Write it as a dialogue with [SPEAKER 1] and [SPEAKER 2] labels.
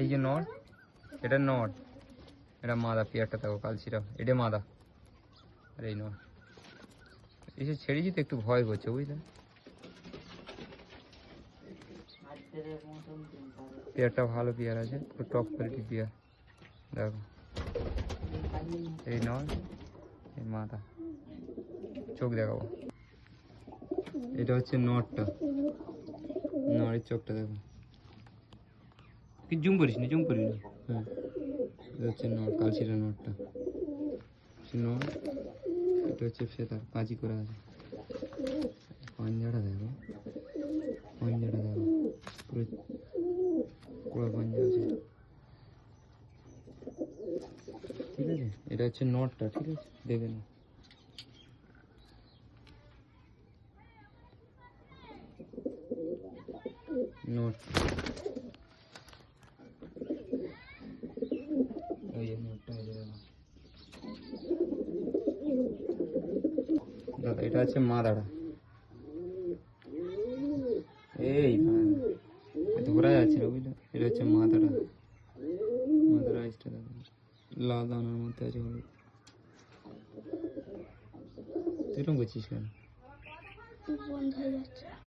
[SPEAKER 1] এই যে নট, এটা নট, এটা মাদা, পেয়ারটা দেখো কালচিরা, এটা মাদা, আর এই নট। এসে ছেড়েছি তো একটু ভয় করছে বুঝলে। পেয়ারটা ভালো পেয়ার আছে, পুরো টপ কোয়ালিটি পেয়ার। দেখো এই নট, এই মাদা, চোখ দেখাবো। এটা হচ্ছে নটটা, নড়ের চোখটা দেখো, কি জুম করিস না, জুম করিস না। হ্যাঁ, এটা হচ্ছে নট, কালচিরা নটটা নট। এটা হচ্ছে ফেদার, কাজি করা আছে। পাঞ্জাটা দেখো, পাঞ্জাটা দেখো, পুরো পুরো পাঞ্জা আছে। ঠিক আছে, এটা হচ্ছে নটটা, ঠিক আছে দেখে নাও। নোট, ওই যে নোটটা এই যে দেখো দাদা, এটা হচ্ছে মাদাটা। এই ধরা যাচ্ছে না বুঝলে, এটা হচ্ছে মাদাটা, মাদার আইসটা দেখো, লাল দানার মধ্যে আছে হলুদ। তুই এরকম করছিস কেন? বন্ধ হয়ে যাচ্ছে।